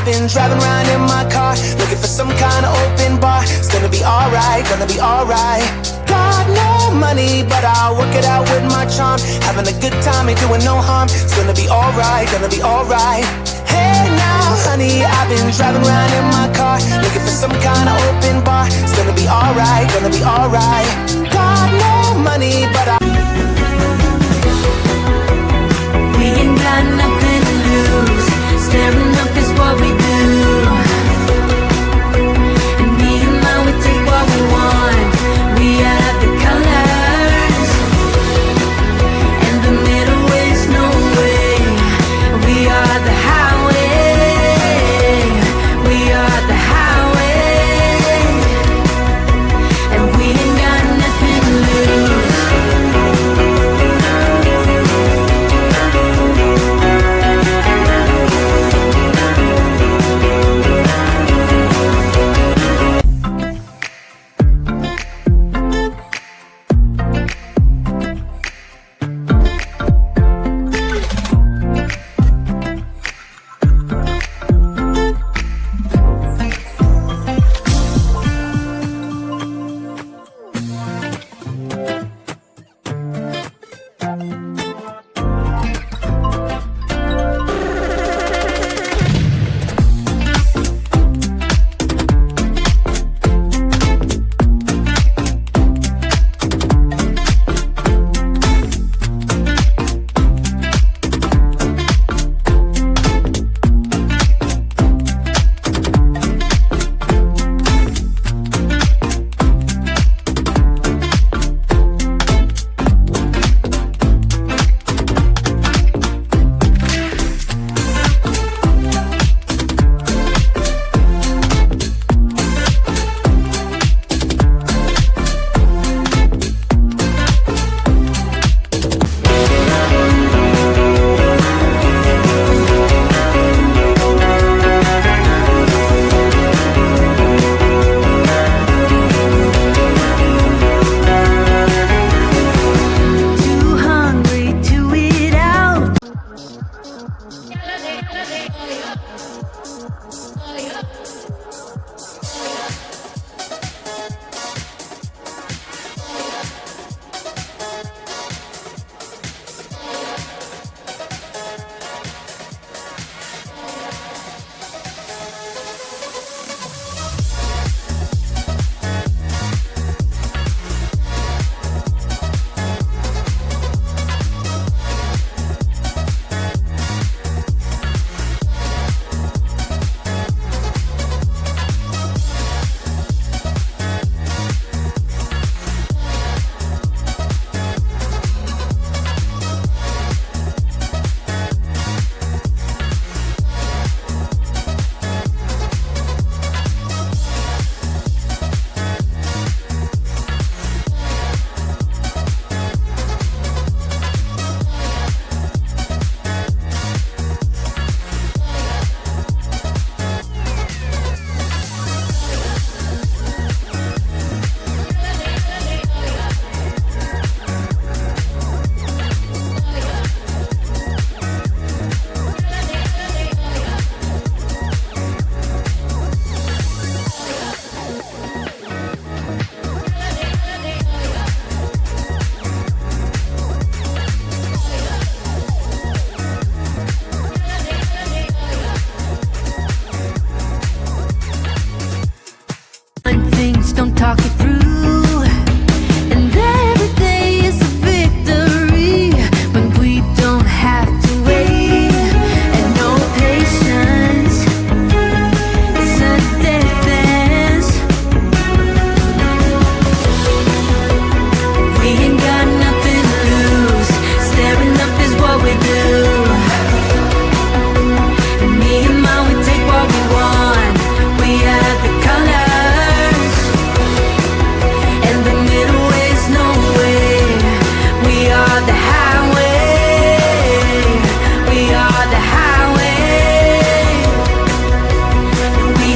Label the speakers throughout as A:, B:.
A: I've been driving around in my car, looking for some kind of open bar. It's gonna be alright, gonna be alright. Got no money, but I'll work it out with my charm. Having a good time, ain't doing no harm. It's gonna be alright, gonna be alright. Hey now, honey, I've been driving around in my car, looking for some kind of open bar. It's gonna be alright, gonna be alright. Got no money, but
B: we ain't got nothing to lose. Staring up is what we do. And me and mine, we take what we want. We are the colors, and the middle is no way. We are the highway. We are the highway, and we ain't got nothing to lose. talk it through. And every day is a victory when we don't have to wait. And no patience, it's a death dance. We ain't got nothing to lose. Staring up is what we do. And me and mine, we take what we want. We are the colors, and the middle is no way. We are the highway. We are the highway. We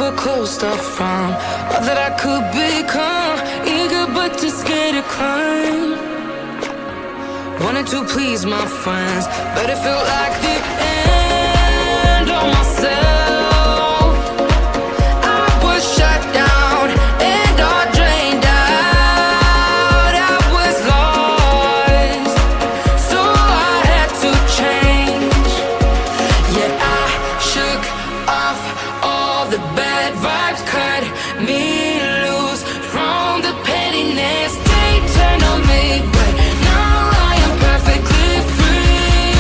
B: difficult stuff from all that I could become. Eager but too scared to climb. Wanted to please my friends, but it felt like the end of myself. I was shut down and all drained out. I was lost, so I had to change. Yeah, I shook off all the bad vibes, cut me loose from the pettiness. They turned on me, but now I am perfectly free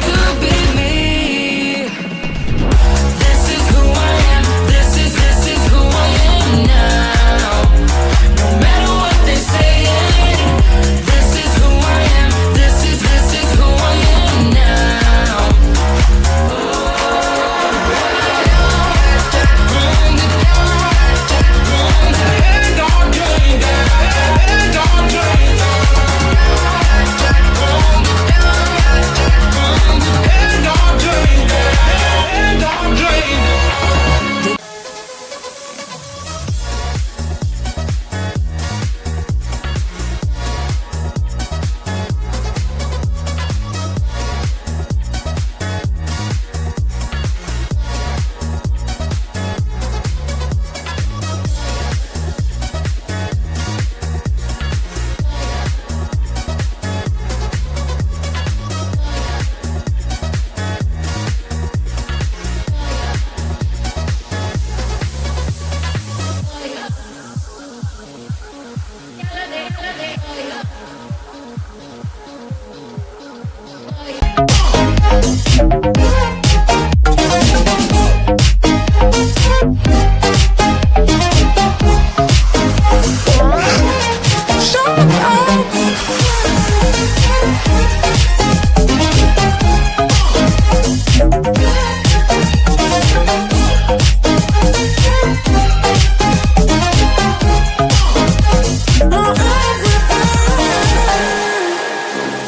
B: to be me. This is who I am. This is who I am now. No matter what they're saying, this is who I am. This is who I am now.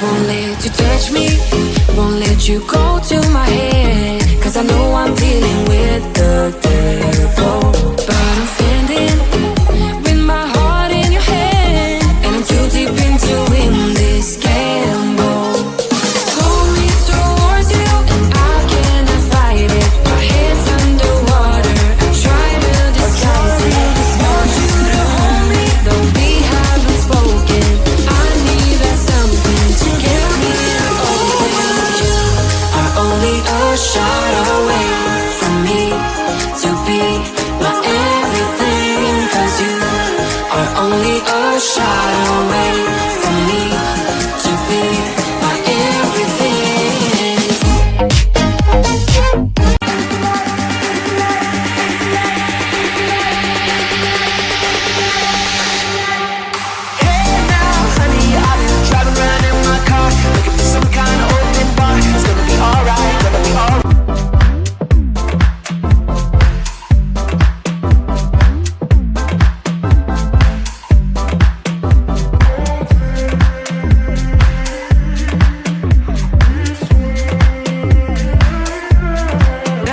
B: Won't let you touch me, won't let you go to my head, 'cause I know I'm dealing with the devil. But I'm standing with my heart in your hand, and I'm too deep into in this gamble. Pull me towards you, and I cannot fight it. My head's underwater, I try to disguise it. Want you to hold me, though we haven't spoken. I need that something to get me open. You are only a shot away from me to be my everything. 'Cause you are only a shot away from me to be my everything.
A: Hey now, honey, I've been driving around in my car, looking for some kind of open bar. It's gonna be alright, gonna be alright.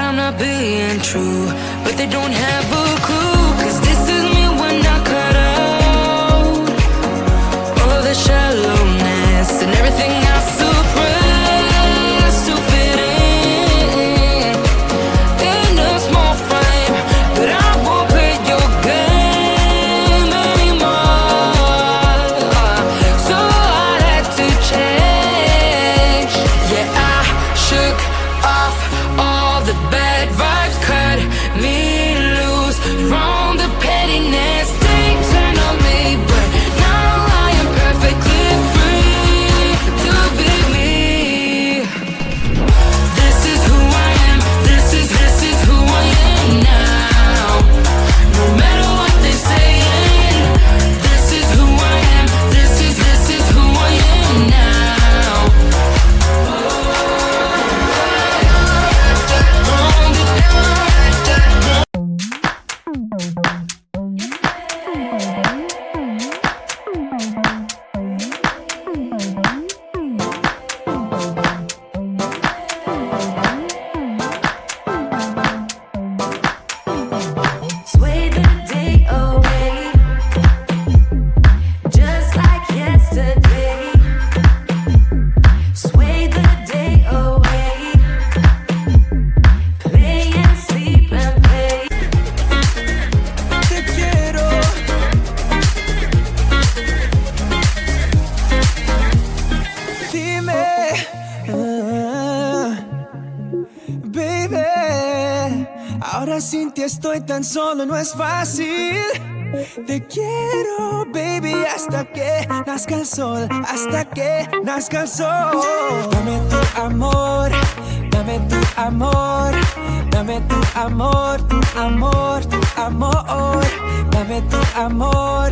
B: I'm not being true, but they don't have a clue. 'Cause this is me when I cut out all the shallowness and everything I suppress to fit in a small frame. But I won't play your game anymore, so I had to change. Yeah, I shook off all the bad vibes, cut me loose from the pettiness. They turn on me, but now I am perfectly free to be
A: Ahora sin ti estoy tan solo, no es fácil. Te quiero, baby, hasta que nazca el sol, hasta que nazca el sol. Dame tu amor, dame tu amor, dame tu amor, tu amor, tu amor. Dame tu amor,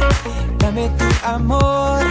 A: dame tu amor.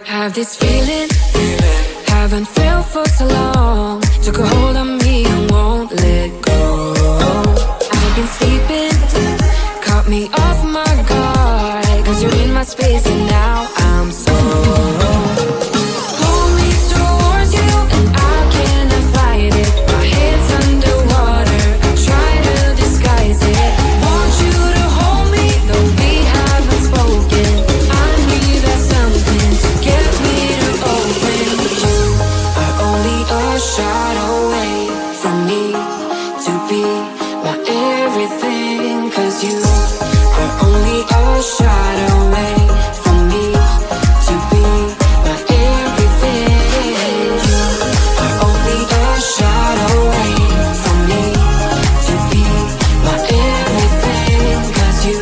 B: Have this feeling, haven't felt for so long. Took a hold on me and won't let go. I've been sleeping, caught me off my guard. Cause you're in my space and now I'm so pull me towards you and I cannot fight it. My head's underwater, I try to disguise it. Want you to hold me, though we haven't spoken. I need that something to get me to open. You are only a shot away from me to be my everything. Cause you are only a shot away from me to be my everything. You are only a shot away from me to be my everything. Cause you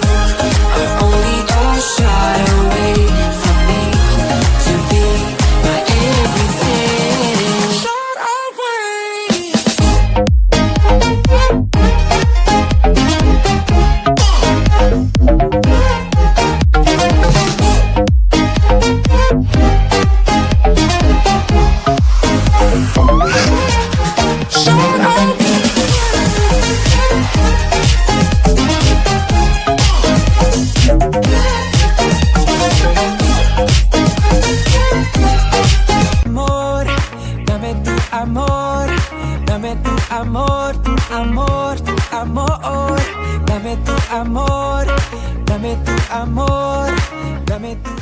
B: are only a shot away from me to be my everything. Shot away.
A: Amor, dame tu amor, dame tu amor, tu amor, tu amor. Dame tu amor, dame tu amor, dame tu